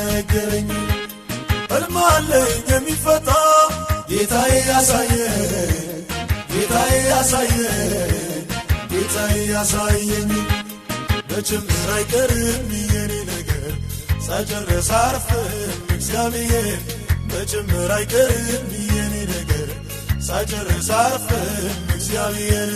ነገረኝ ሕልም አለኝ የሚፈታ ጌታዬ ያሳየኝ በጭምር አይቀርም የኔ ነገር ሳይጨርስ አርፍም እግዚአብሔር በጭምር አይቀርም የኔ ነገር ሳይጨርስ አርፍም እግዚአብሔር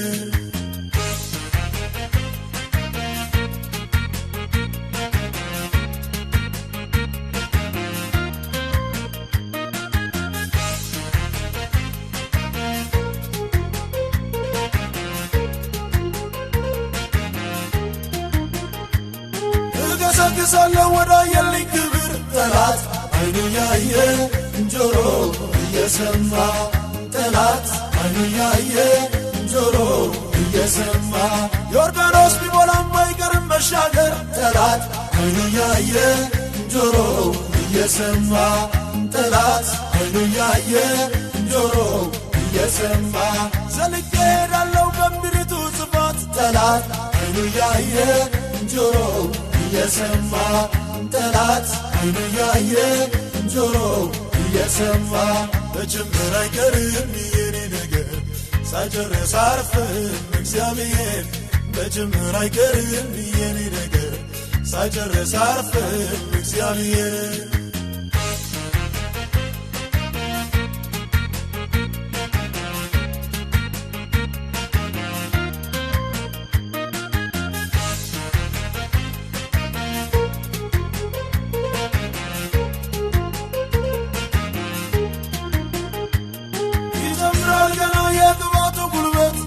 ገሰግሳለሁ ወዳየልኝ ክብር ጠላት አይኑ ያየ ጆሮ እየሰማ ጠላት አይኑ ያየ ጆሮ እየሰማ ዮርዳኖስ ቢሞላም አይቀርም መሻገር ጠላት አይኑ ያየ ጆሮ እየሰማ ጠላት አይኑ ያየ ጆሮ እየሰማ ዘልቄ ሄዳለሁ በምድሪቱ ጽፋት ጠላት አይኑ ያየ ጆሮ እየሰማ ጠላት አይኑ ያየ ጆሮ እየሰማ በጭምር አይቀርም የኔ ነገር ሳይጨርስ አርፍም እግዚአብሔር በጭምር አይቀርም የኔ ነገር ሳይጨርስ አርፍም እግዚአብሔር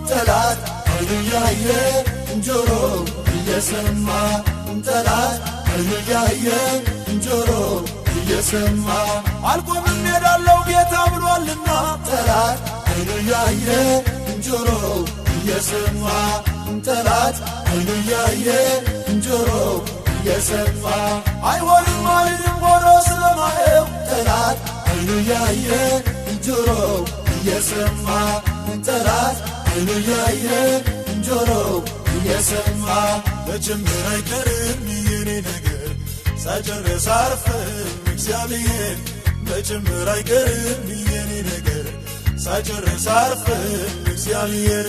ጠላት አይኑ ያየ ጆሮ እየሰማ ጠላት አይኑ ያየ ጆሮ እየሰማ አልቆምም ሄዳለሁ ጌታ ብሏልና ጠላት አይኑ ያየ ጆሮ እየሰማ ጠላት አይኑ ያየ ጆሮ እየሰማ አይሆንም አይልም ሆኖ ስለማየው ጠላት አይኑ ያየ ጆሮ እየሰማ ጠላት አይኑ ያየ ጆሮ እየሰማ በጭምር አይቀርም የኔ ነገር ሳይጨርስ አርፍም እግዚአብሔር በጭምር አይቀርም የኔ ነገር ሳይጨርስ አርፍም እግዚአብሔር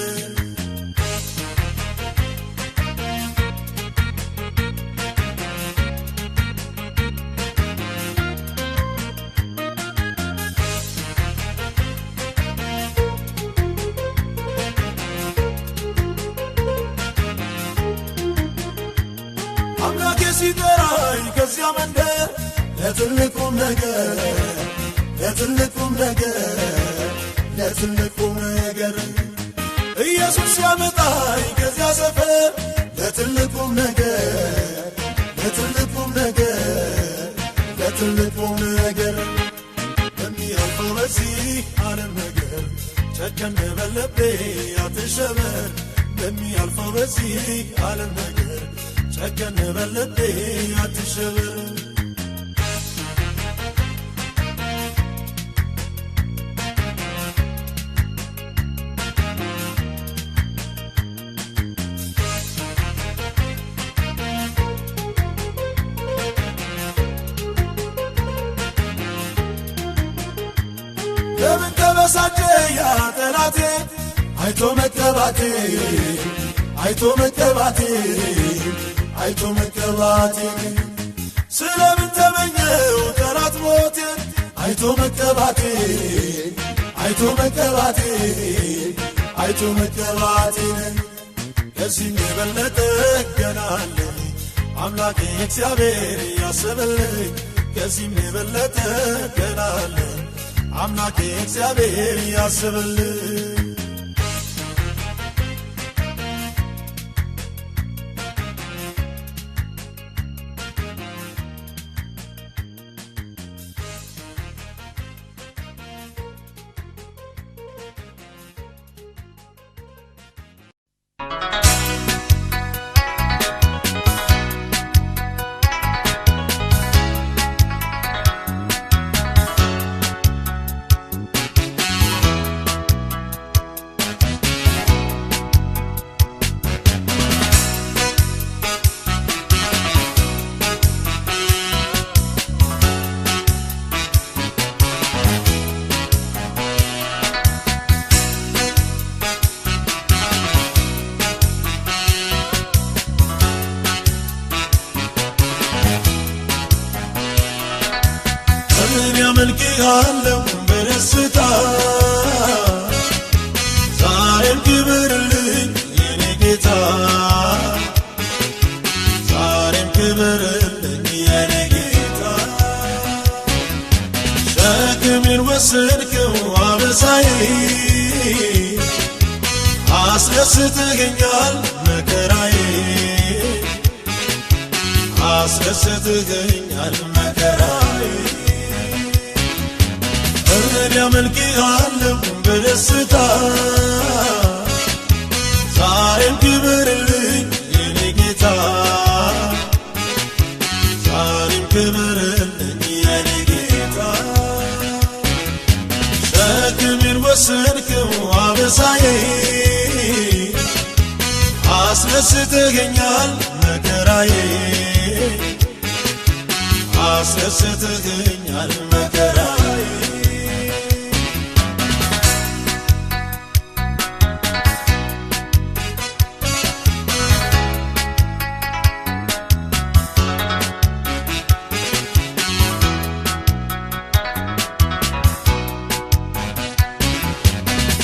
አምላኬ ሲጠራኝ ከዚያ መንደር ለትልቁም ነገር ኢየሱስ ሲያመጣኝ ከዚያ ሰፈር ለትልቁም ነገር በሚያልፈው በዚህ ዓለም ነገር ጨከን በል ልቤ አትሸበር በሚያልፈው በዚህ ዓለም ነገር ጨከን በል ልቤ አትሸበር ለምን ተበሳጨ ያ ጠላቴ አይቶ መቀባቴ ስለምን ተመኘው ጠላት ሞቴን አይቶ መቀባቴን ከዚህም የበለጠ ገና አለ አምላኬ እግዚአብሔር ያሰበልኝ ከዚህም የበለጠ ገና አለ አምላኬ እግዚአብሔር ያሰበልኝ አመልክሃለሁ በደስታ ዛሬም ክብርልኝ የኔ ጌታ ዛሬም ክብርልኝ የኔ ጌታ ሸክሜን ወሰድከው አበሳዬ አስደስተኸኛል መከራዬ አስደስተኸኛል መከራዬ እኔ አመልክሃለሁ በደስታ ዛሬም ክብርልኝ የኔ ጌታ ዛሬም ክብርልኝ የኔ ጌታ ሸክሜን ወሰድከው አበሳዬ አስደስተኸኛል መከራዬ አስደስተኸኛል መከራዬ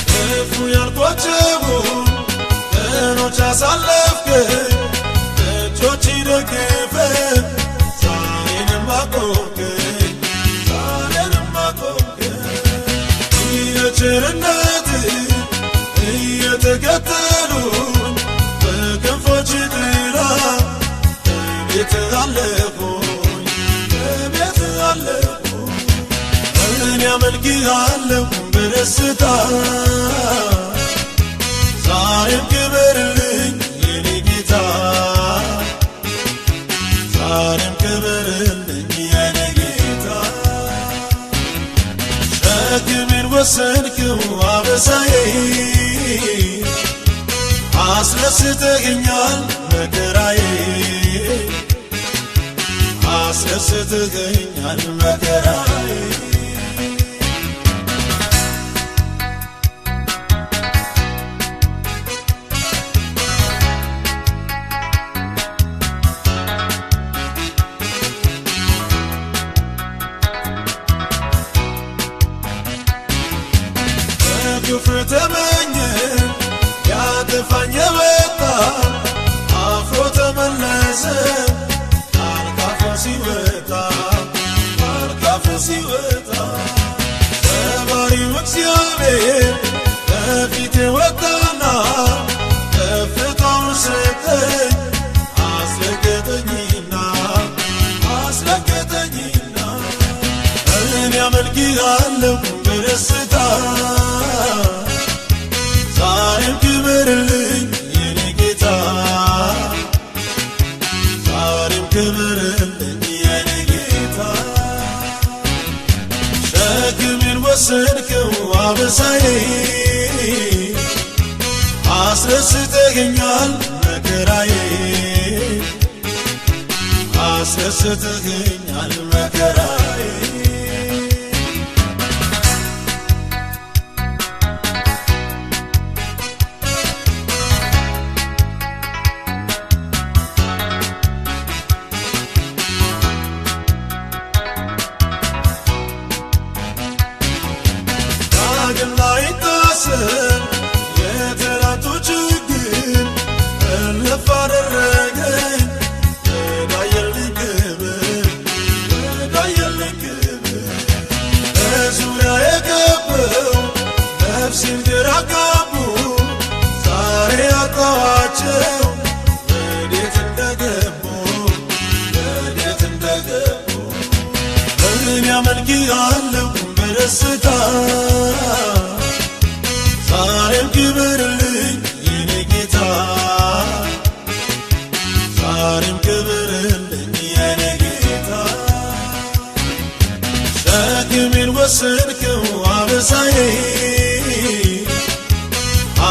ክፉ ያልኳቸው ቀኖች አሳለፍከኝ እጆች ደግፈህ ዛሬንም አቆምከኝ ዛሬንም አቆምከኝ የቸርነትህ እየተከተሉኝ በክንፎች ጥላ በቤትህ አለፍኩኝ በቤትህ አለፍኩኝ እኔ አመልክሃለሁ በደስታ ዛሬም ክብርልኝ የኔ ጌታ ዛሬም ክብርልኝ የኔ ጌታ ሸክሜን ወሰድከው አበሳዬ አስደስተኸኛል መከራዬ አስደስተኸኛል መከራዬ ግፍ ተመኘ ያጠፋኝ የወጣ አፍሮ ተመለሰ አልካፎ ሲወጣ አልካፎ ሲወጣ ሰባሪው እግዚአብሔር ከፊቴ ወጣና ከፍታውን ሰጠኝ አስረገጠኝና አስረገጠኝና እኔ አመልክሃለሁ በደስታ ዛሬም ክብርልኝ የኔ ጌታ ዛሬም ክብርልኝ የኔ ጌታ ሸክሜን ወሰድከው አበሳዬ አስደስተኸኛል መከራዬ አስደስተኸኛል መከራዬ ዳግም ላይታሰብ የትላንቱ ችግር እልፍ አደረገኝ ወዳየልኝ ክብር ወዳየልኝ ክብር በዙሪያ የገባው ነፍሴን ግራ አጋቡ ዛሬ አጣኋቸው ወዴት እንደገቡ ወዴት እንደገቡ እኔ አመልክሃለሁ በደስታ ዛሬም ክብርልኝ የኔ ጌታ ዛሬም ክብርልኝ የኔ ጌታ ሸክሜን ወሰድከው አበሳዬ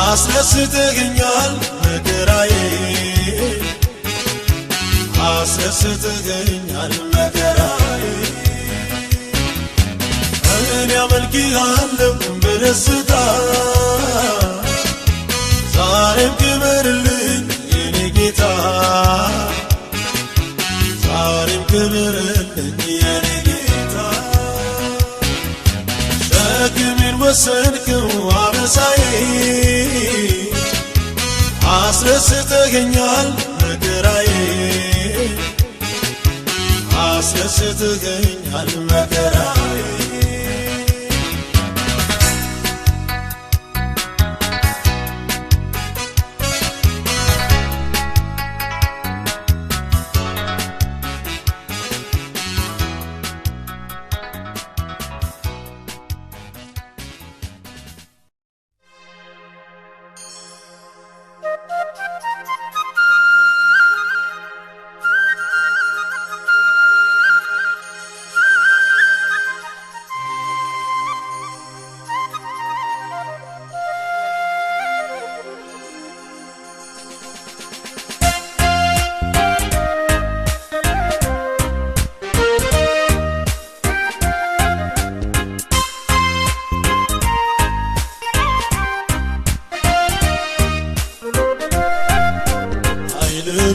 አስደስተኸኛል መከራዬ አስደስተኸኛል መከራዬ እኔ አመልክሃለሁ በደስታ ዛሬም ክብርልኝ የኔ ጌታ ዛሬም ክብርልኝ የኔ ጌታ ወሰንከው አበሳዬ አስረስተኸኛል መከራዬ አስረስተኸኛል መከራዬ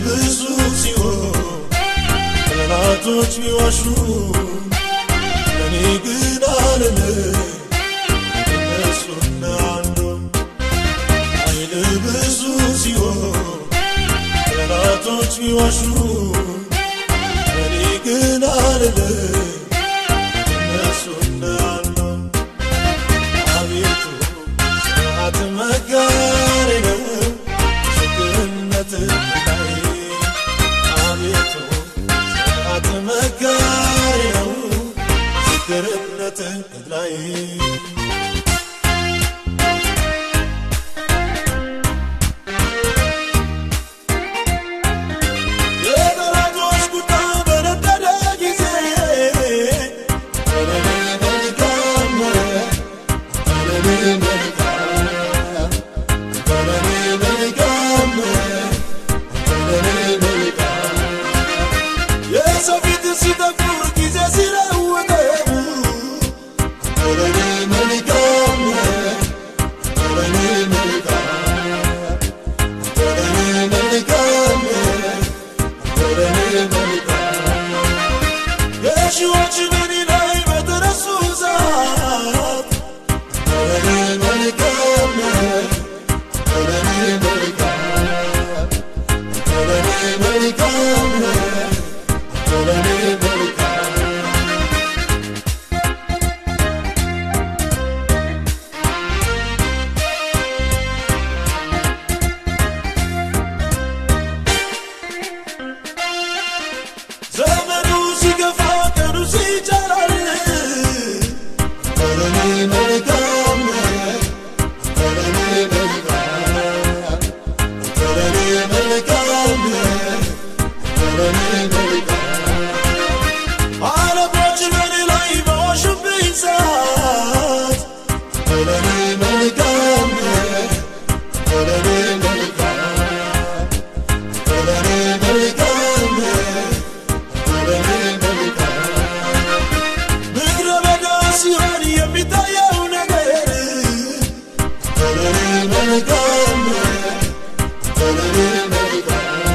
ብዙ ሲሆን ጠላቶች ቢዋሹ እኔ ግን አልልም እነሱና አንዱ ኃይል ብዙ ሲሆን ጠላቶች ቢዋሹ እኔ ግን አልልም እነሱና አንዱ አቤቱ ስርዓት መጋሬ ነው ምስክርነትህ መጋሪ ነው ምስክርነትህ ላይ የጠላቶች ቁጣ በነደደ ጊዜ ለኔ መልካም ለኔ መልካም ለኔ መልካም ለኔ መልካም የሰው ፊት ሲጠቁር ጊዜ ሲለውጠው ለኔ መልካም ለኔ መልካም ለኔ መልካም ለኔ መልካም የሺዎች በኔ ላይ በተነሱ ሰዓት ለኔ መልካም ለኔ መልካም ለኔ መልካም ዘመኑ ሲገፋ ቀኑ ሲጨራል ለኔ መልካም ለኔ መልካም ለኔ መልካም ለኔ መልካም ዓለሞች በኔ ላይ በዋሹብኝ ሰዓት ለኔ መልካም ለኔ መልካም ለኔ መልካም ምድረ በዳ ሲሆን የሚታየው ነገር ለኔ መልካም ለኔ መልካም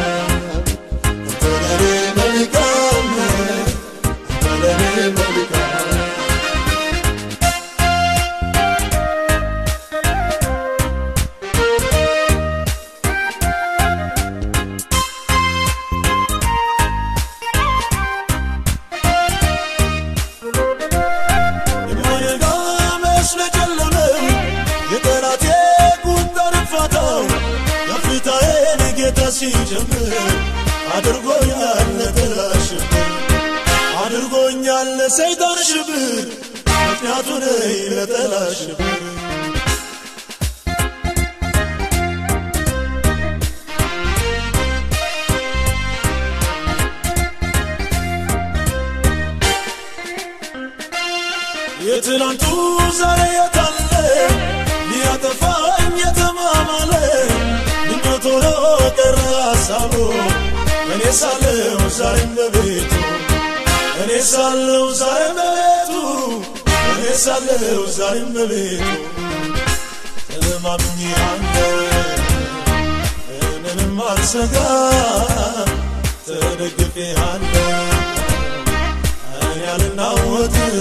ለኔ መልካም ለኔ መልካም የማይነጋ መስሎ ጨለመው የጠላቴ ቁጣ ነፋታው ከፍታዬን ጌታ ሲጀምር አድርጎኛል ለጠላት ሽብር አድርጎኛል ለሰይጣን ሽብር ምክንያቱ ነኝ ለጠላት ሽብር የትላንቱ ዛሬ የታለ ሊያጠፋኝ የተማማለ ምኞት ሆኖ ቀረ ሐሳቡ እኔ ሳለሁ ዛሬም በቤቱ እኔ ሳለሁ ዛሬም በቤቱ እኔ ሳለሁ ዛሬም በቤቱ ተማምኜአለሁ ምንም አልሰጋም ተደግፌአለሁ እኔ አልናወጥም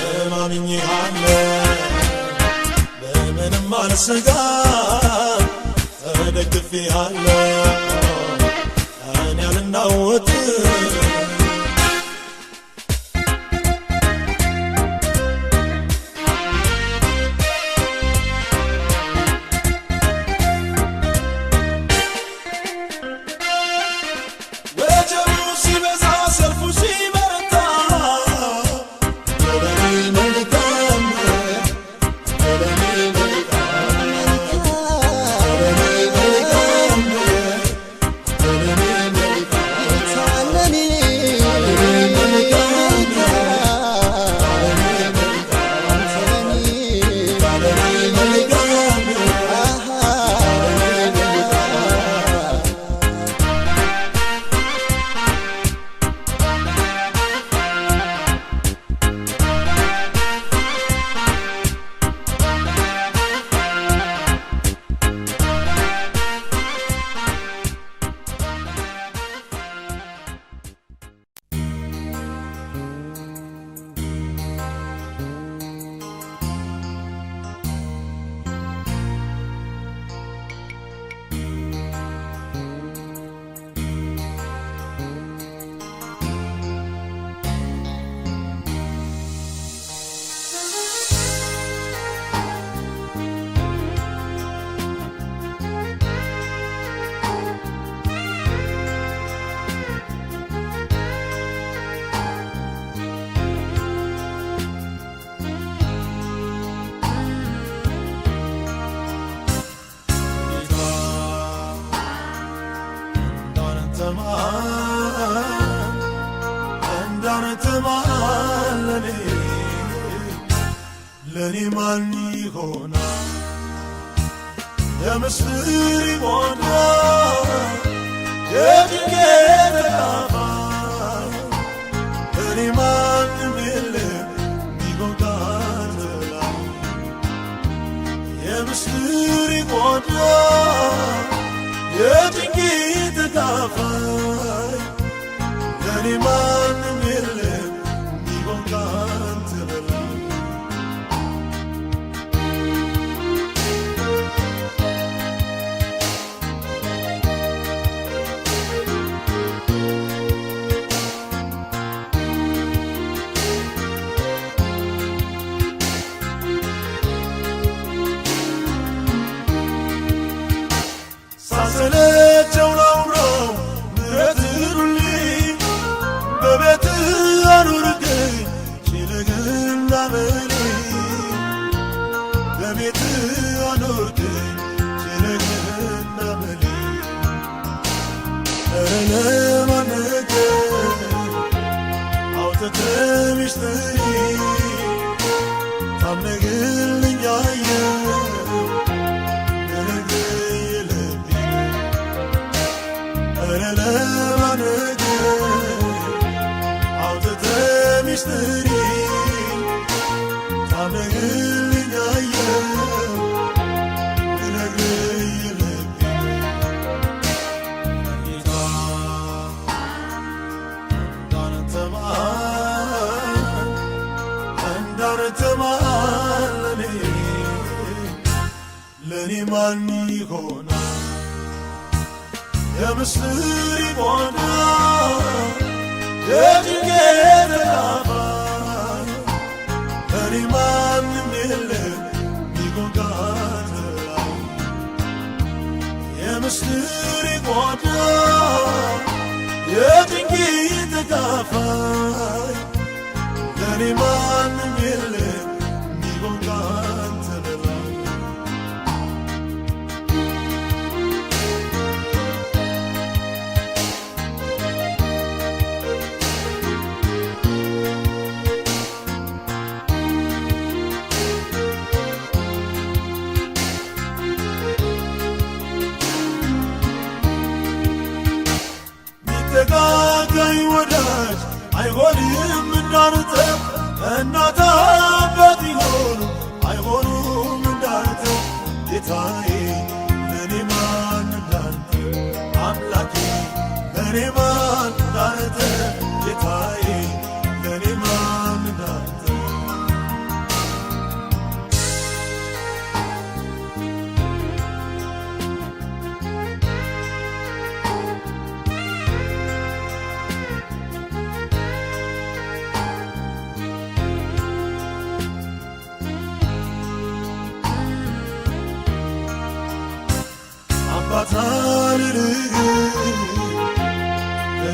ተማምኜአለሁ ሳልሰጋ ተደግፌአለሁ እኔ አልናወጥም ለኔ ማን ይሆናል የምስጢር ይሆናል የድንገት ተካፋይ ለኔ ማንም የለም ይሆናል የምስጢር ይሆናል የድንገት ተካፋይ ለኔ ማንም የለም ይሆናል ሳሰለቸው ላውራው ምሕረትህን ሁሌ በቤትህ አኑርልኝ ችለህና በኔ በቤትህ አኑርልኝ ችለህና በኔ ኧረ ለማን ነገር አውጥተህ ሚስጥሬ ታምነህልኝ አየሁ ለማን ነገር አውጥተህ ሚስጥሬ ታምነህልኝ አየሁ ልነግርህ የልቤ ጌታ እንዳንተ ማን ለኔ ማን ይሆናል የምስጢር ይሆናል የድንገት ተካፋይ ለኔ ማንም የለም ይጎዳል የምስጢር ይሆናል የድንገት ተካፋይ ለኔ ማንም የለም ይጎዳል ተጋጋይ ወዳጅ አይሆንም እንዳንተ እናት አባት ይሆኑ አይሆኑም እንዳንተ ጌታዬ ለኔ ማን እንዳንተ አምላኬ ለኔ ማን እንዳንተ ጌታዬ ለኔ ማን እንዳንተ አባት አልልህ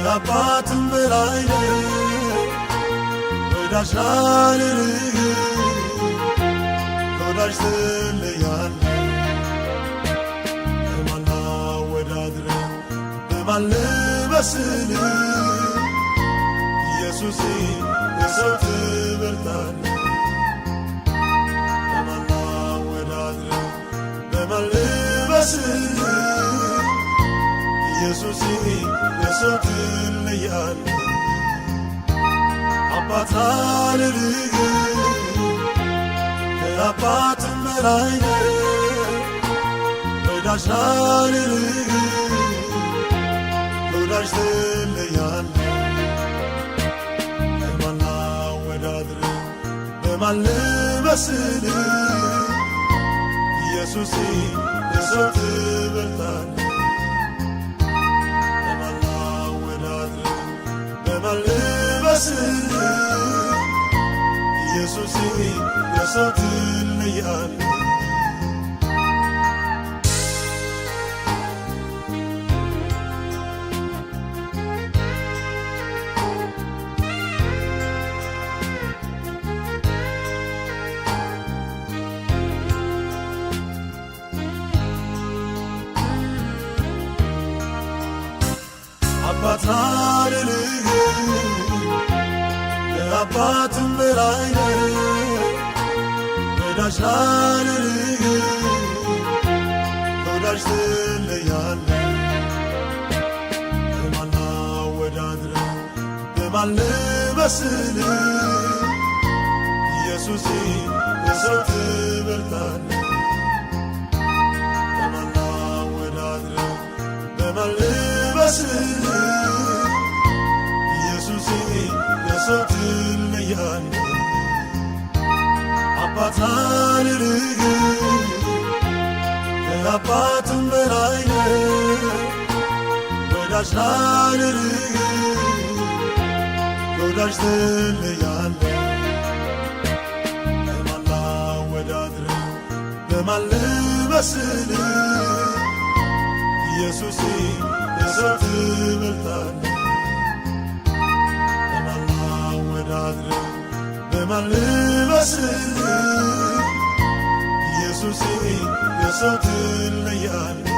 ከአባትም በላይ ወዳጅ አልልህ ከወዳጅ ትለያለህ በማን ላወዳድርህ በማን ልመስልህ ኢየሱሴ ከሰው ትበልጣለህ በማን ላወዳድርህ በማን ልመስልህ ኢየሱሴ ከሰው ትለያለህ አባት አልልህ ከአባትም በላይ ወዳጅ አልልህ ከወዳጅ ትለያለህ በማን ላወዳድርህ በማን ልመስልህ ኢየሱሴ ከሰው ትበልጣለህ በማን ላወዳድርህ በማን ልመስልህ ኢየሱሴ ከሰው ትለያለህ አባት አልልህ ከአባትም በላይ ወዳጅ አልልህ ከወዳጅ ትለያለህ በማን ላወዳድርህ በማን ልመስልህ ኢየሱሴ ከሰው ትበልጣለህ በማን ላወዳድርህ በማን ልመስልህ ኢየሱሴ ከሰው ትለያለህ አባት አልልህ ከአባትም በላይ ወዳጅ አልልህ ከወዳጅ ትለያለህ በማን ላወዳድርህ በማን ልመስልህ ኢየሱሴ ከሰው ትበልጣለህ በማን ላወዳድርህ በማን ልመስልህ ኢየሱሴ ከሰው ትለያለህ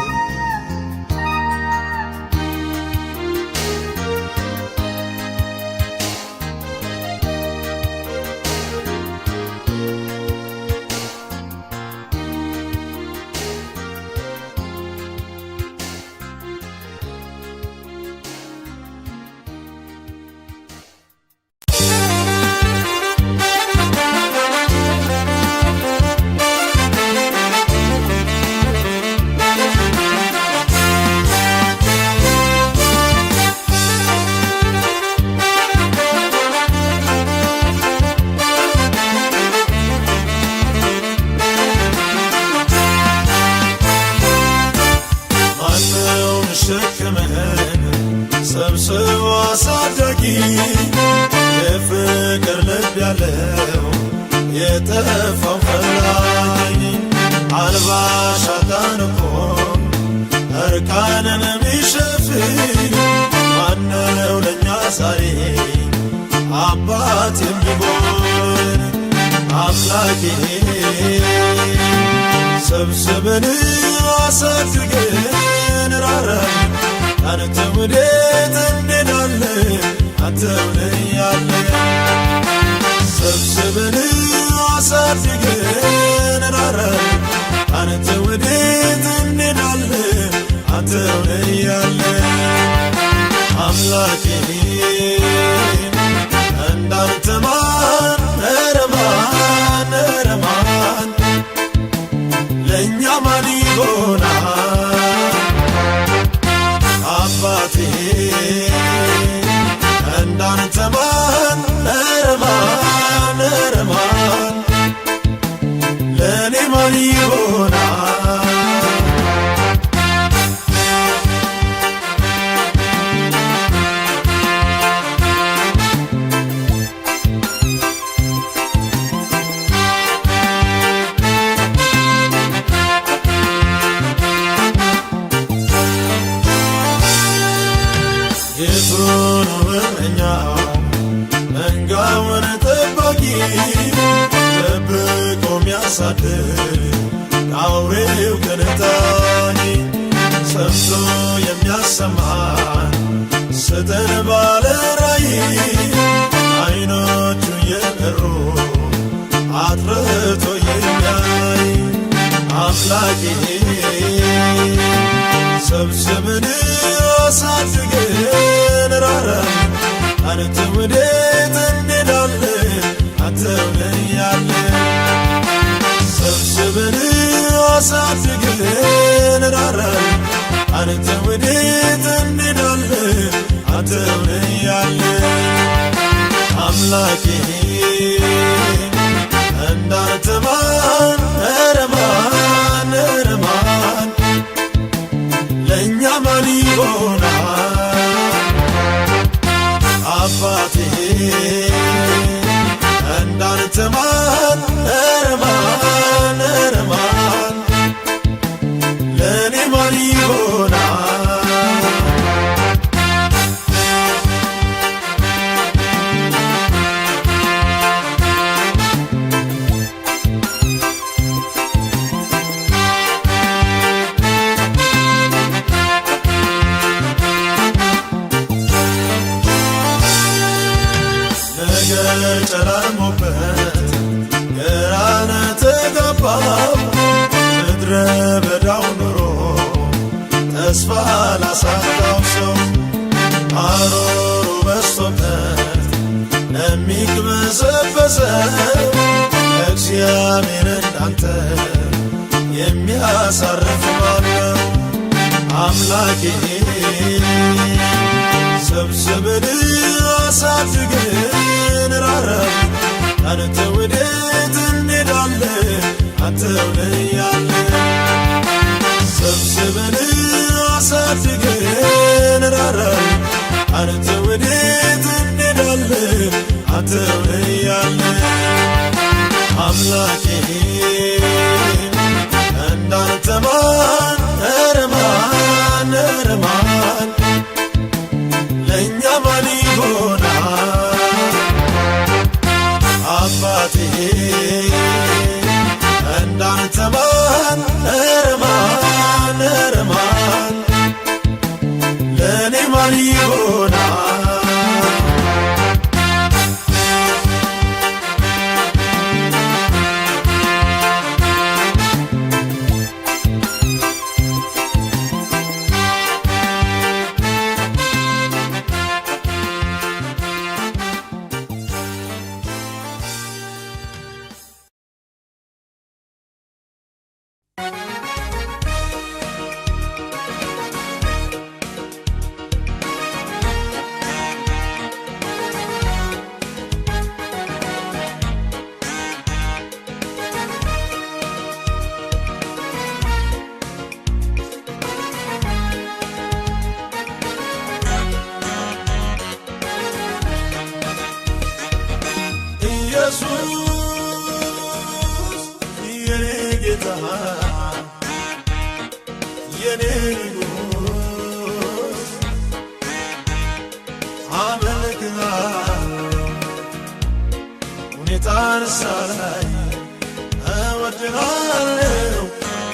ሰብስቦ አሳዳጊ የፍቅር ልብ ያለው የጠፋው ፈላጊ አልባሽ አጣንቆ እርቃንን የሚሸፍን ማነው ለእኛ ዛሬ አባት የሚሆን አምላኬ ሰብስበን አሳድገን ራራን አንተ ወዴት እንሄዳለን አንተው ነህ ያለን ሰብስበን አሳድገን ራራን አንተ ወዴት እንሄዳለን አንተው ነህ ያለን አምላኬ እንዳንተ ማን ኧረ ማን ኧረ ማን ለእኛ ማን ይሆናል አባቴ እንዳንተ ማን ኧረ ማን ኧረ ማን ለእኔ ማን ይሆናል የማድር ከአውሬው ከነጣኝ ሰምቶ የሚያሰማን ስጠን ባለ ራእይ አይኖቹ የበሩ አጥርቶ የሚያይ አምላኬ ሰብስበን አሳድገን ራራ አንተ ወዴት እንሄዳለን አንተው ነህ ያለን ሰብስበን አሳድገን ራራ አንተ ወዴት እንሄዳለን አንተው ነህ ያለን አምላኬ እንዳንተ ማን ኧረ ማን ኧረ ማን ለእኛ ማን ይሆናል አባቴ እንዳንተ ማን ኧረ ማን ኧረ ማን ለእኔ ማን ይሆናል ጨለሞበት ግራነ ተጋባው ምድረ በዳው ኑሮ ተስፋ ላሳጣው ሰው አሮሩ በዝቶበት ለሚቅበዘበዘው እግዚአብሔር እንዳንተ የሚያሳርፍ ማነው አምላኬ ሰብስበን አሳድገን ራራ አንተ ወዴት እንሄዳለን አንተው ነህ ያለን ሰብስበን አሳድገን ራራ አንተ ወዴት እንሄዳለን አንተው ነህ ያለን አምላኬ እንዳንተ ማን ኧረ ማን ኧረ ማን ለእኛ ማን ይሆናል አባቴ እንዳንተ ማን ኧረ ማን ኧረ ማን ለእኔ ማን ይሆናል ኢየሱስ የኔ ጌታ የኔ ንጉሥ አመልክሃለሁ ሁኔታን ሳላይ እወድሃለሁ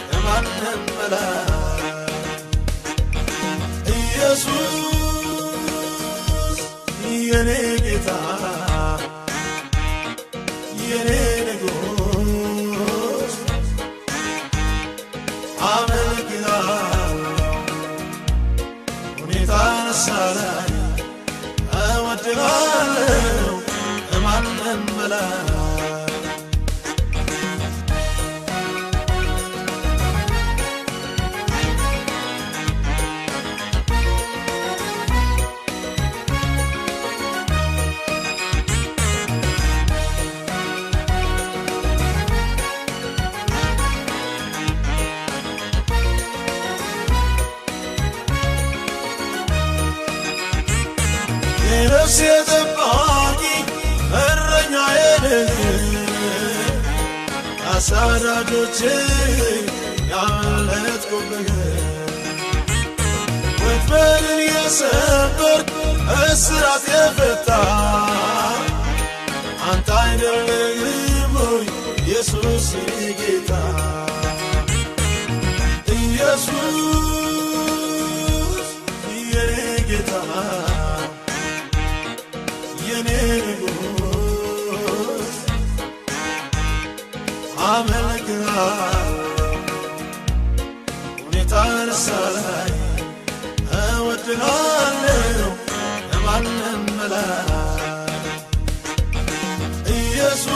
ከማንም በላይ ኢየሱስ የኔ ጌታ የኔ ንጉሥ አመልክሃለሁ ሁኔታን ሳላይ እወድሃለሁ ከማንም በላይ ነፍሴ ጠባቂ እረኛዬ ነህ አሳዳጆቼ ያመለጥኩብህ ወጥመድን የሰበርክ እስራት የፈታ አንተ አይደለህም ወይ ኢየሱስ የኔ ጌታ እወድሃለሁ ከማንም በላይ ኢየሱስ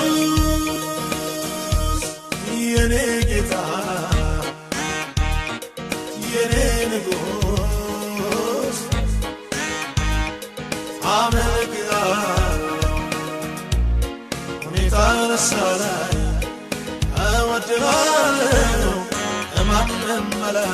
የኔ ጌታ የኔ ንጉሥ አመልክሃለሁ ሁኔታ ሳላይ እወድሃለሁ ከማንም በላይ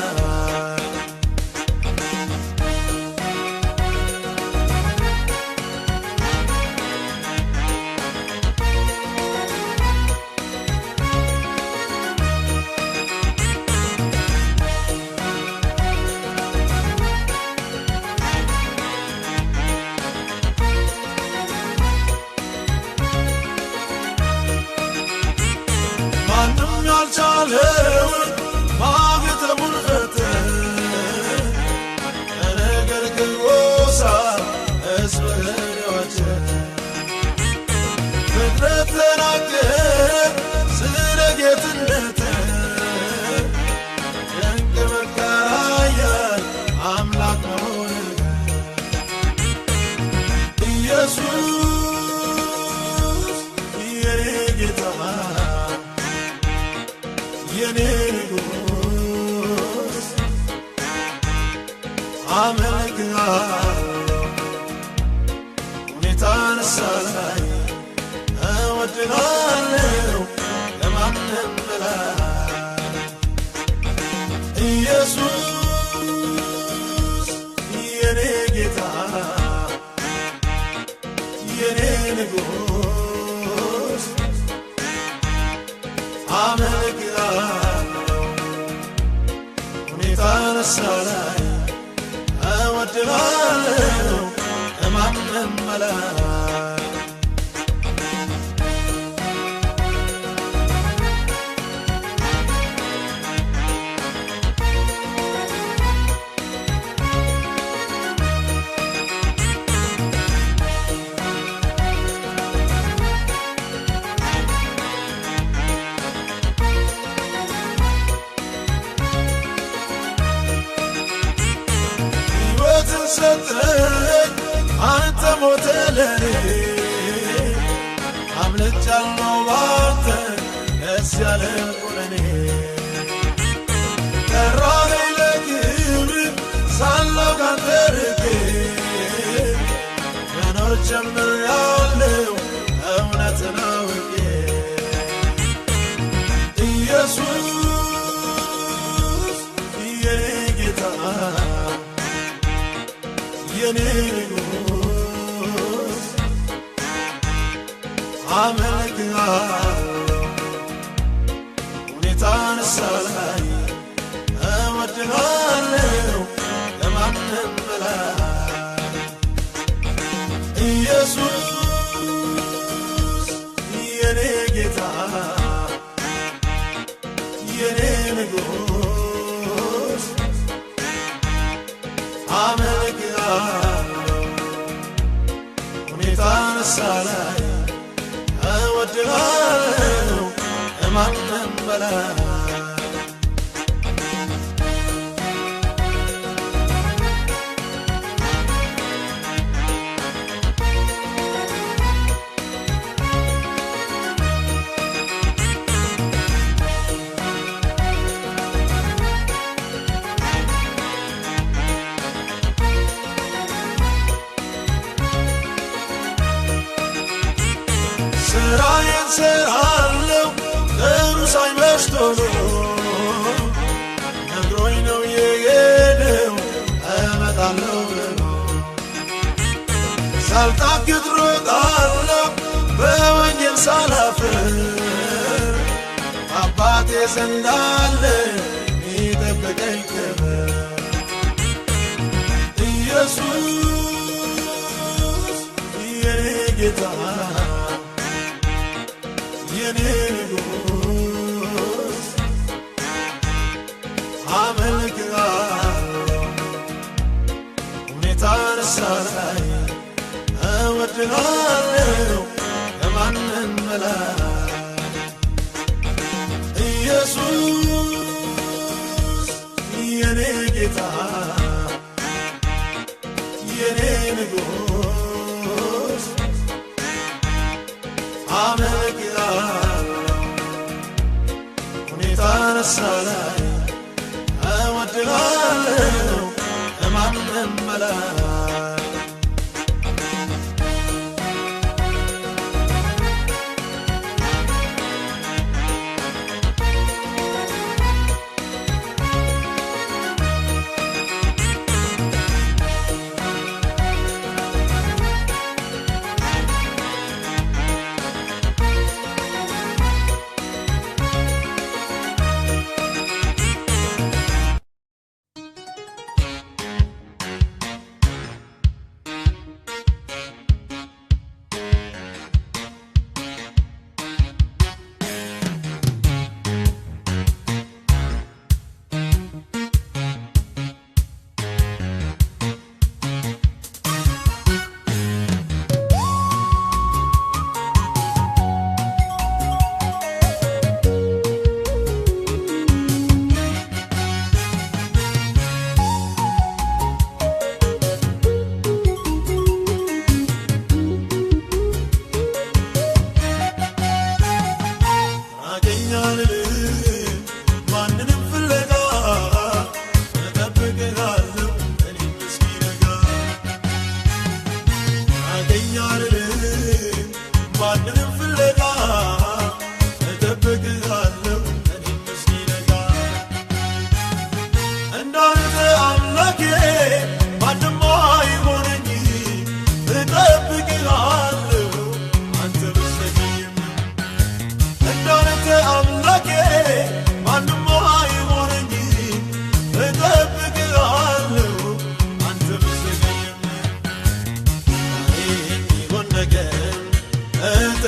ማንም ያልቻለውን ማኅተሙን ፈተህ ከነገር ከጎሳ ሕዝብህን የዋጀህ ፍጥረት ተናገረ ስለ ጌትነትህ ድንቅ መካር ኃያል አምላክ መሆንህ ኢየሱስ የኔ ጌታ የኔ ንጉሥ አመልክሃለሁ ሁኔታን ሳላይ እወድሃለሁ ከማንም በላይ ኢየሱስ የኔ ጌታ የኔ ንጉሥ አመልክሃለሁ ሁኔታን ሳላይ እወድሃለሁ ከማንም በላይ ሰጠኝ አንተ ሞተ ለኔ አምልጫለሁ ባንተ ደስ ያለኝ ለኔ ጠራኸኝ ለክብር ሳለሁ ካንተ ርቄ መኖር ጀምሬያለሁ እውነትን አውቄ ኢየሱስ የኔ ጌታ የኔ ንጉሥ አመልክሃለሁ ሁኔታን ሳላይ እወድሃለሁ ከማንም በላይ ኢየሱስ የኔ ጌታ የኔ ንጉሥ አመልክሃለሁ ሁኔታን ሳላይ እወድሃለሁ ከማንም በላይ ስራዬን ሰራለሁ ቀኑ ሳይመሽ ቶሎ ነግሮኝ ነው የሄደው እመጣለሁ ብሎ ሳልታክት ሮጣለሁ በወንጌል ሳላፍር አባቴ ዘንድ አለ የሚጠብቀኝ ክብር ኢየሱስ የኔ ጌታ የኔ ንጉሥ አመልክሃለሁ ሁኔታን ሳላይ እወድሃለሁ ከማንም በላይ ኢየሱስ የኔ ጌታ ንጉሥ አመልክሃለሁ ሁኔታ ነሳላይ እወድሃለሁ ከማንም በላይ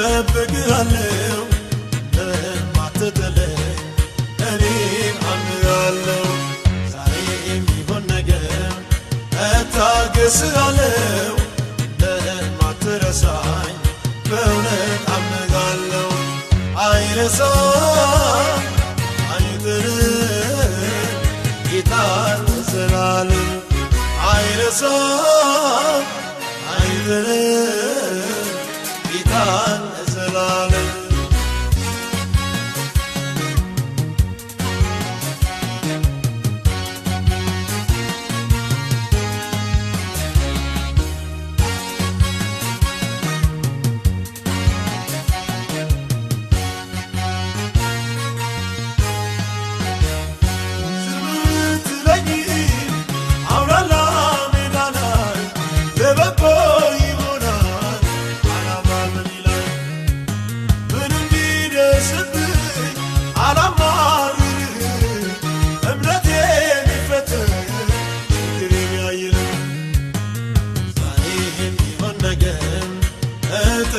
እጠብቅሃለሁ እንደማትጥለኝ እኔም አምናለሁ ዛሬም ቢሆን ነገም እታገስሃለሁ እንደማትረሳኝ በእውነት አምናለሁ አይረሳም አይጥልም ጌታ ለዘላለም አይረሳም አይጥልም ጌታ ለዘላለም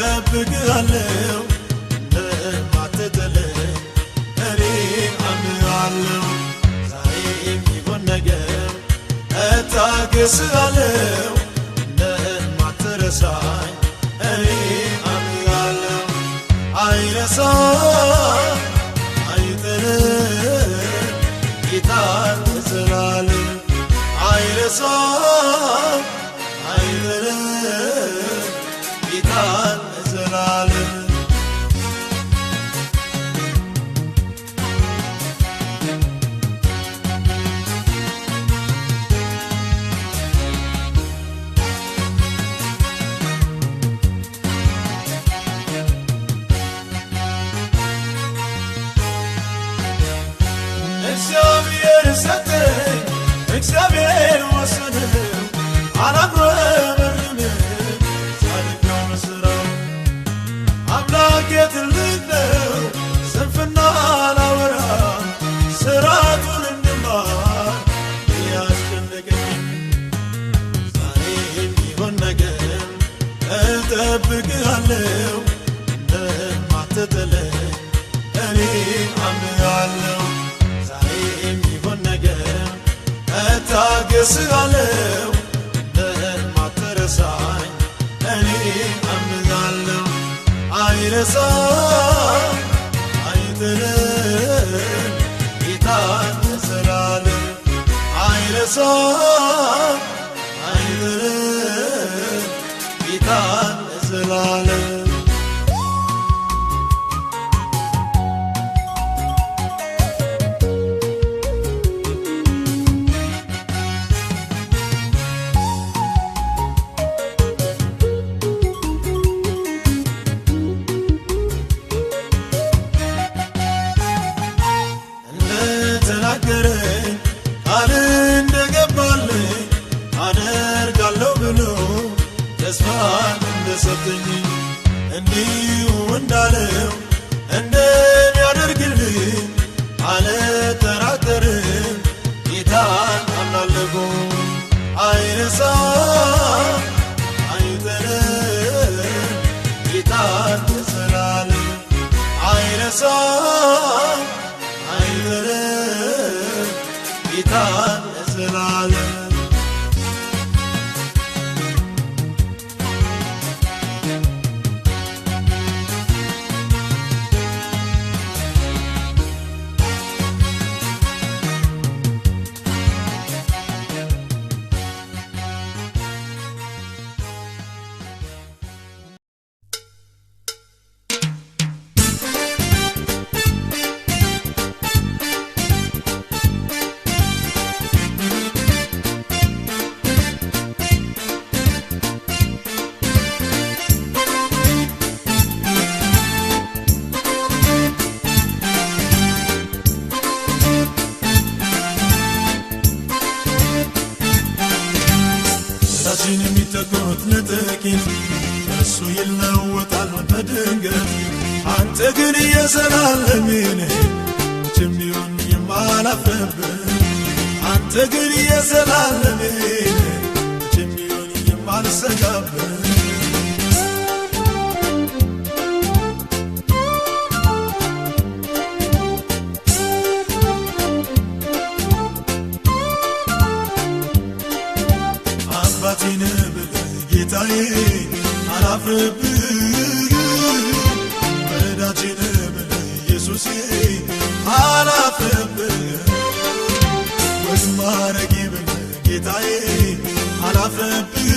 እጠብቅሃለሁ እንደማትጥለኝ እኔም አምናለሁ ዛሬም ቢሆን ነገም እታገስሃለሁ እንደማትረሳኝ እኔም አምናለሁ አይረሳም አይጥልም ጌታ ለዘላለም አይረሳም አይጥልም ጌታ ለዘላለም እግዚአብሔር ሰጠኝ እግዚአብሔር ወሰደው አላጉረመርምም ጻድቅ ነው በሥራው አምላኬ ትልቅ ነው ስንፍና አላወራም ሥርዓቱን እንድማር ያስጨነቀኝ ዛሬም ቢሆን ነገም እጠብቅሃለሁ እንደማትጥለኝ እኔም አምናለሁ ዛሬም ቢሆን ነገም እታገስሃለሁ እንደማትረሳኝ እኔም አምናለሁ አይረሳም አይጥልም ጌታ ለዘላለም አይረሳም አይጥልም ሰጠኝ እንዲሁ እንዳለው እንደሚያደርግልኝ አልጠራጠርም ጌታን አምናለሁ አይረሳም አይጥልም ጌታን ለዘላለም አይረሳም አይጥልም ጌታን ለዘላለም የሚተኩት ለጥቂት እሱ ይለወጣል በድንገት አንተ ግን የዘላለም ነህ መቼም ቢሆን የማላፍርብህ አንተ ግን የዘላለም ነህ መቼም ቢሆን የማልሰጋብህ አባቴን ጌታዬ አላፍርብህ ወዳጄን ኢየሱሴ አላፍርብህ ወግ ማረጌ ጌታዬ አላፍርብህ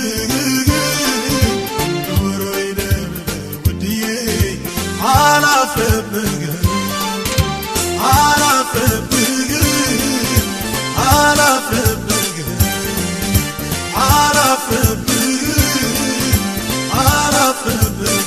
ኑሮዬን ውድዬ አላፍርብህ አላፍርብህ አላፍርብህ አላፍርብህ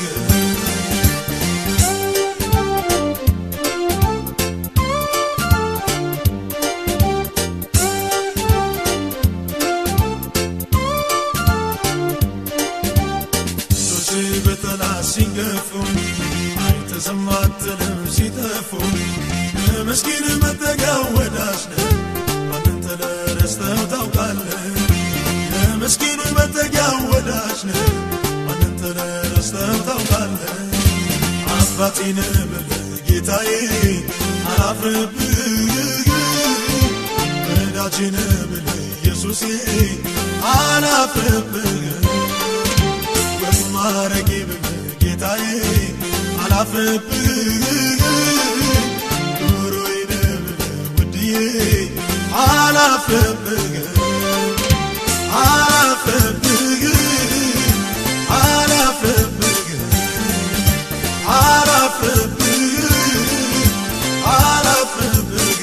እጆች በጠላት ሲገፉ አይተህ ዝም አትልም ሲጠፉ ምስኪን መጠጊያ ወዳጅ ነህ ማንን ጥለህ ረስተኸው ታውቃለህ ምስኪን መጠጊያ ወዳጅ ነህ ማንን ጥለህ ረስተኸው ታውቃለህ አባቴ ነህ ጌታዬ አላፍርብህ ወዳጄ ነህ ኢየሱሴ አላፍርብህ ወግ ማረጌ ጌታዬ አላፍርብህ ኑሮዬ ነህ ውድዬ አላፍርብህ አላፍርብህ አላፍርብህ አላፍርብህ አላፍርብህ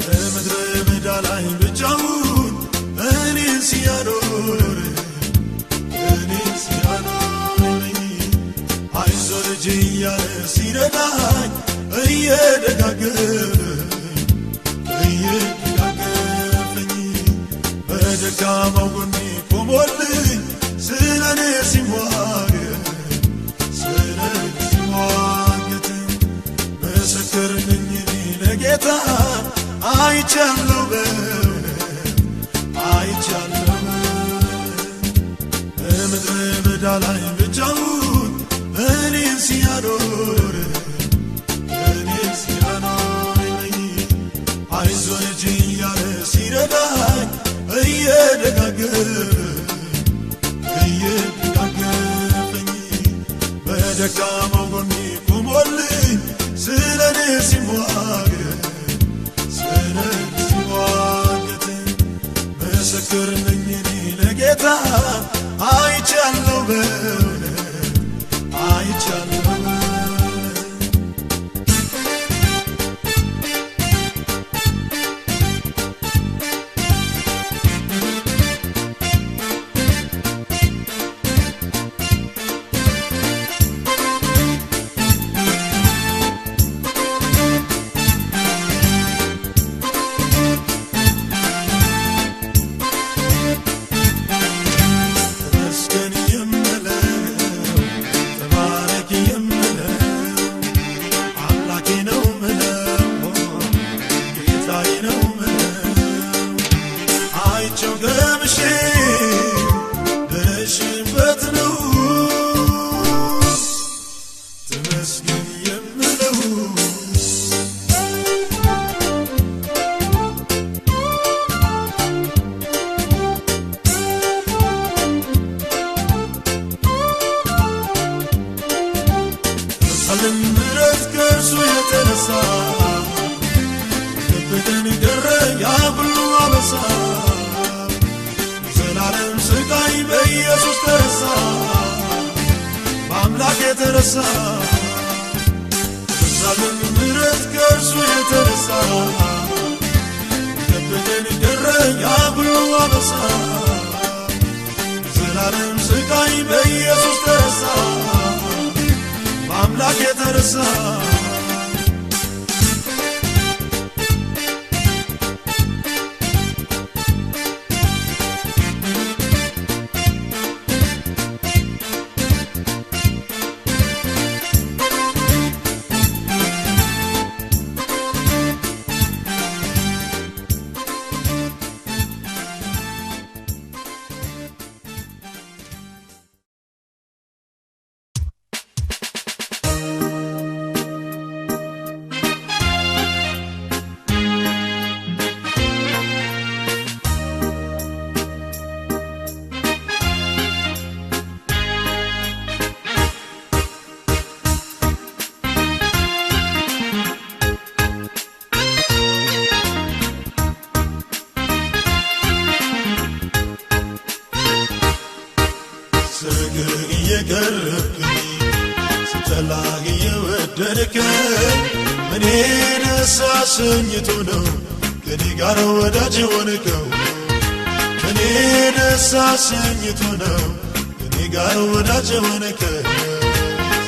በምድረ በዳ ላይ ብቻውን እኔን ሲያኖር አይዞህ ልጄ እያለ ሲረዳኝ እየደጋገፈኝ በደካማው ጎኔ ቆሞልኝ ስለኔ ሲሟገት ምስክር ነኝ እኔ ለጌታ አይቻለሁ አይቻለሁ በምድረ በዳ ላይ ብቻውን እኔን ሲያኖር አይዞህ ልጄ እያለ ሲረዳኝ እየደጋገፈኝ በደካማው ጎኔ ቆሞልኝ ስለኔ ሲሟገት ምስክር ነኝ እኔ ለጌታ አይቻለሁ በእውነት አይቻለሁ በዛልን ምሕረት ከእርሱ የተነሳ ከፍተን ቀረ ያ ሁሉ አበሳ ዘላለም ስቃይ በኢየሱስ ተረሳ በአምላክ የተረሳ በዛልን ምሕረት ከእርሱ የተነሳ ከፍተን ቀረ ያ ሁሉ አበሳ ዘላለም ስቃይ በኢየሱስ ተረሳ በአምላክ የተረሳ የቀረብኝ ስተላግ የወደድከ እኔ ደስ አሰኝቶ ነው ከኔ ጋር ወዳጅ ሆንከው እኔ ደስ አሰኝቶ ነው ከኔ ጋር ወዳጅ ሆንከ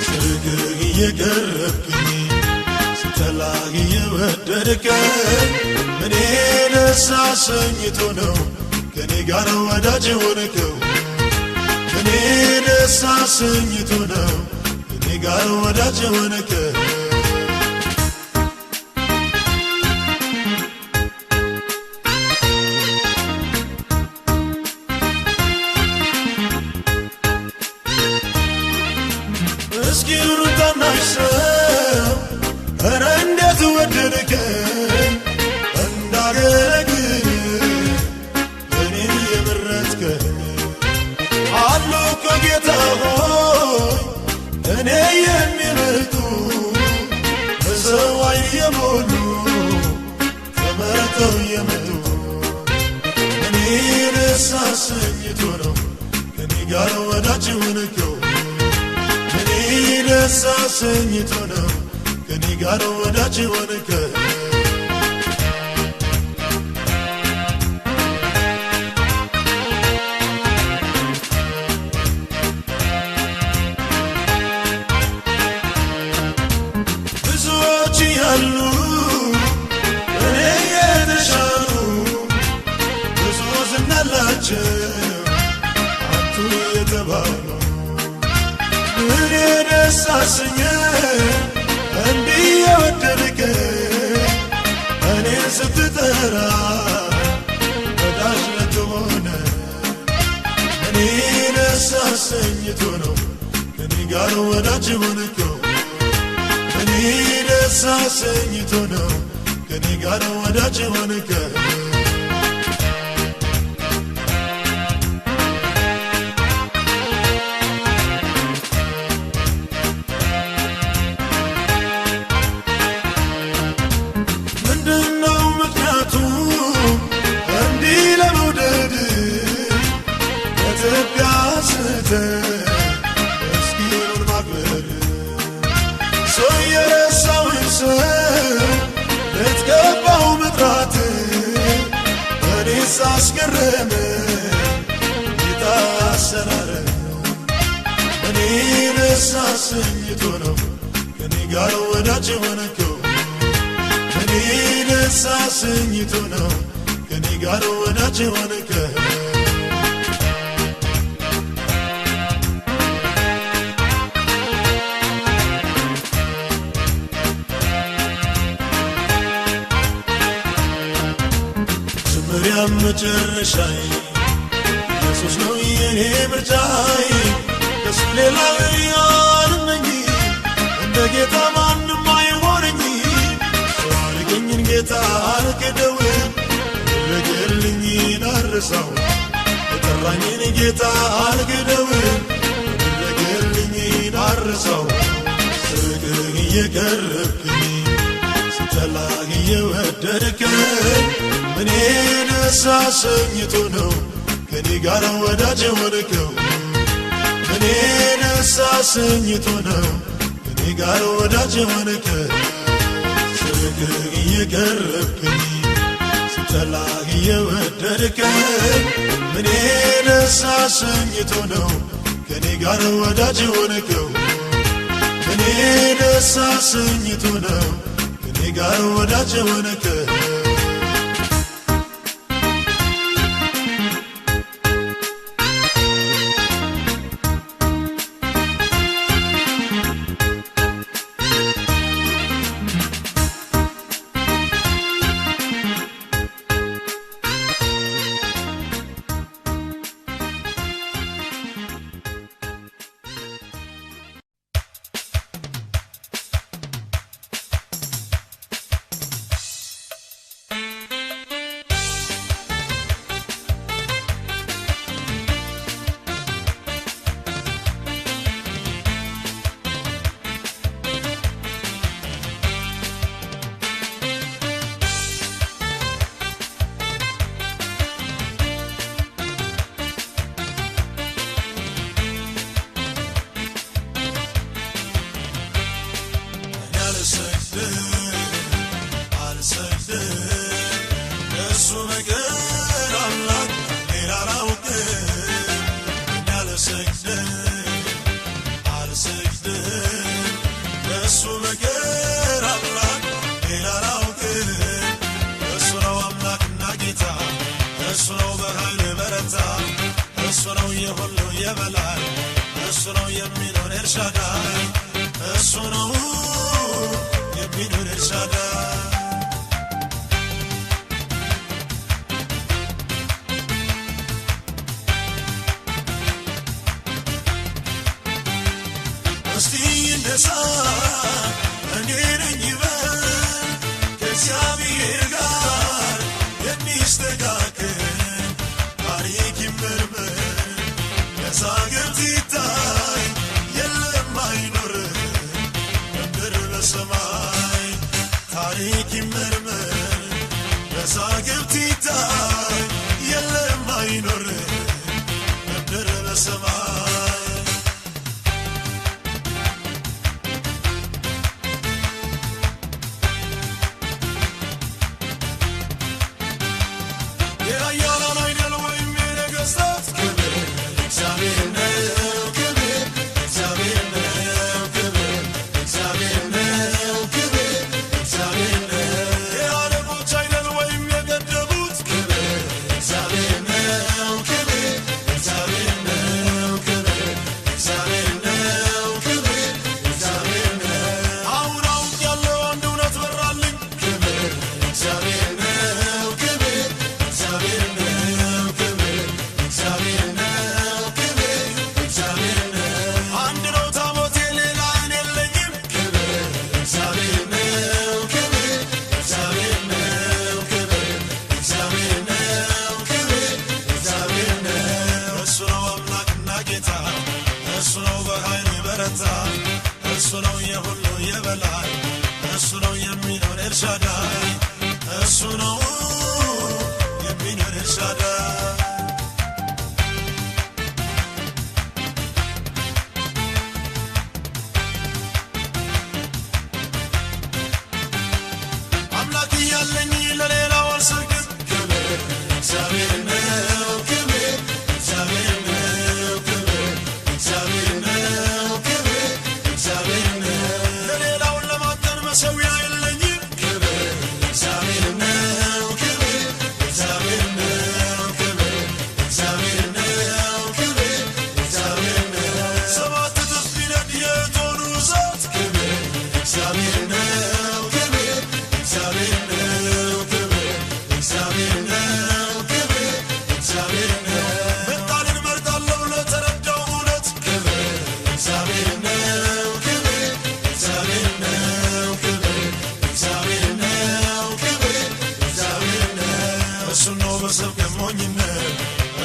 ስርግ የቀረብኝ ስተላግ የወደድከ እኔ ደስ አሰኝቶ ነው ከኔ ጋር ወዳጅ ሆንከው እኔ ደስ አሰኝቶ ነው ከኔ ጋር ወዳጅ ሆንከ እስኪ ሩታናሽ ሰው ኧረ እንዴት ወደድከኝ እንዳገለግል እኔን የመረጥከኝ አሉ ከጌታ ሆይ እኔ የሚመርጡ በሰው የሞሉ ተመርጠው የመጡ እኔ ደስ አሰኝቶ ነው ከኔ ጋር ወዳጅ ሆንከው እኔ ደስ አሰኝቶ ነው ከኔ ጋር ወዳጅ ሆንከው ያሉ እኔ የተሻሉ ብዙ ዝናላቸው አንቱ የተባሉ እኔ ደስ አሰኘ እንዲህ የወደድከ እኔ ስትጠራ ወዳጅ ለትሆነ እኔ ደስ አሰኝቶ ነው ከኔ ጋር ወዳጅ ሆንከው እኔ ደስ አሰኝቶ ነው ከኔ ጋር ወዳጅ ሆንከ ምንድነው ምክንያቱ እንዲህ ለመውደድ በኢትዮጵያ ስተህ እስኪኑር ማክበር ሰው የረሳውን ሰው ልትገባው መጥራት እኔስ አስገረመ ጌታ አሰራረ እኔ ደስ አሰኝቶ ነው ከኔ ጋር ወዳጅ ሆንከው እኔ ደስ አሰኝቶ ነው ከኔ ጋር ወዳጅ ሆንከው መጀመሪያም መጨረሻዬ ኢየሱስ ነው የኔ ምርጫዬ ከሱ ሌላ ያልነኝ እንደ ጌታ ማንም አይሆነኝ ሰው አድርገኝን ጌታ አልክደው ያደረገልኝን አልረሳው የጠራኝን ጌታ አልክደው ያደረገልኝን አልረሳው እየቀረብከኝ ስትጠላኝ እየወደድከኝ ምኔን ሳሰኝቶ ነው ከኔ ጋር ወዳጅ ሆንከው ምኔን ሳሰኝቶ ነው ከኔ ጋር ወዳጅ ሆንከው ስርቅህ እየቀረብከኝ ስትጠላኝ እየወደድከኝ ምኔን ሳሰኝቶ ነው ከኔ ጋር ወዳጅ ሆንከው ምኔን ሳሰኝቶ ነው ከኔ ጋር ወዳጅ ሆንከው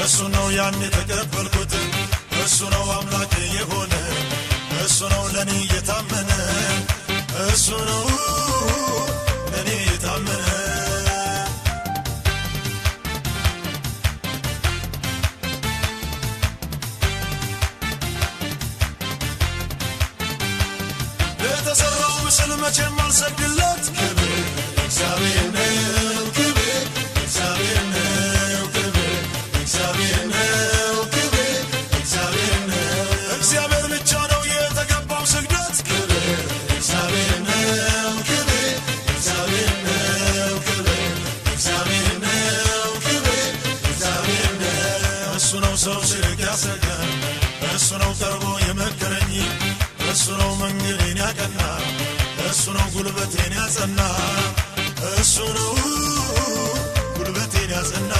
እሱ ነው ያን የተቀበልኩት እሱ ነው አምላኬ የሆነ እሱ ነው ለኔ የታመነ እሱ ነው ለኔ የታመነ ለተሰራው ምስል መቼም አልሰግድለት ክብር እግዚአብሔር ነው ክብር እግዚአብሔር ነው ክብር እግዚአብሔር ነው ክብር እግዚአብሔር ነው እግዚአብሔር ብቻ ነው የተገባው ስግደት ክብር እግዚአብሔር ነው ክብር እግዚአብሔር ነው ክብር እግዚአብሔር ነው ክብር እግዚአብሔር ነው እሱ ነው ሰው ሲርቅ ያሰጋኝ እሱ ነው ቀርቦ የመከረኝ እሱ ነው መንገዴን ያቀና እሱ ነው ጉልበቴን ያጸና እሱ ነው ጉልበቴን ያጸና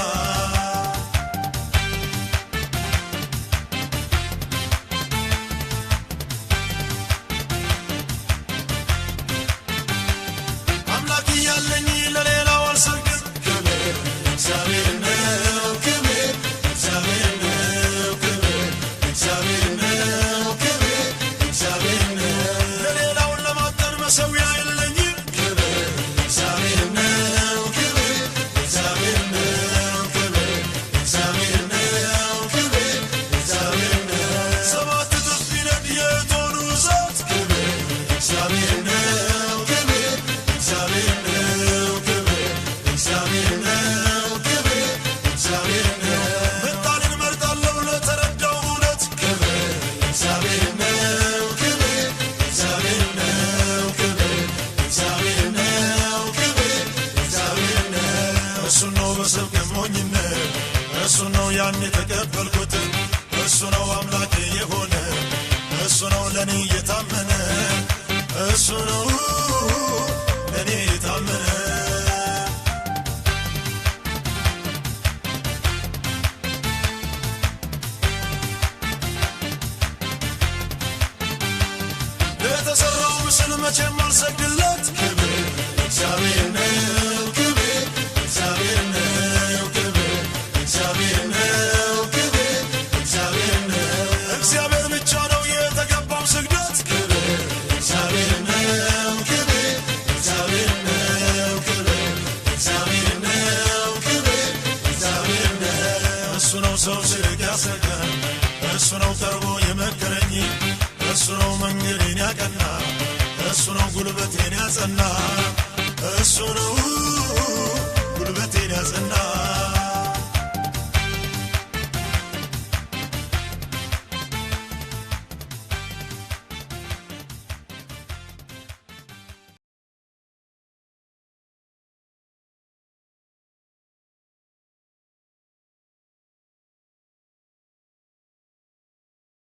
አምላክ እያለኝ ለሌላው አልሰግድም ክብር እግዚአብሔር ነው ክብር እግዚአብሔር ነው ክብር እግዚአብሔር ነው ክብር እግዚአብሔር ነው ለሌላውን ለማጠን መሠዊያ የለኝም ክብር እግዚአብሔር ነው ክብር እግዚአብሔር ነው ክብር እግዚአብሔር ነው ክብር እግዚአብሔር ነው ሰባት እጥፍ ቢነድ የእቶኑ እሳት ክብር እግዚአብሔር ነው ክብር እግዚአብሔር ነው ክብር እግዚአብሔር ነው ክብር እግዚአብሔር ነው መጣልን መርጣለሁ ለተረዳው እውነት ክብር እግዚአብሔር ነው ክብር እግዚአብሔር ነው ክብር እግዚአብሔር ነው ክብር እግዚአብሔር ነው እሱ ነው በስብከት ሞኝነት እሱ ነው ያን የተቀበልኩት እሱ ነው አምላኬ የሆነ እሱ ነው ለኔ የታመነ እሱ ነው ለኔ የታመነ ለተሰራው ምስል መቼም አልሰግድለት ክብር እግዚአብሔር ነው ክብር እግዚአብሔር ነው ክብር እግዚአብሔር ነው ክብር እግዚአብሔር ነው እግዚአብሔር ብቻ ነው የተገባው ስግደት ክብር እግዚአብሔር ነው ክብር እግዚአብሔር ነው ክብር እግዚአብሔር ነው ክብር እግዚአብሔር ነው እሱ ነው ሰው ሲርቅ ያሰጋኝ እሱ ነው ቀርቦ የመከረኝ እሱ ነው መንገዴን ያቀና እሱ ነው ጉልበቴን ያጸና እሱ ነው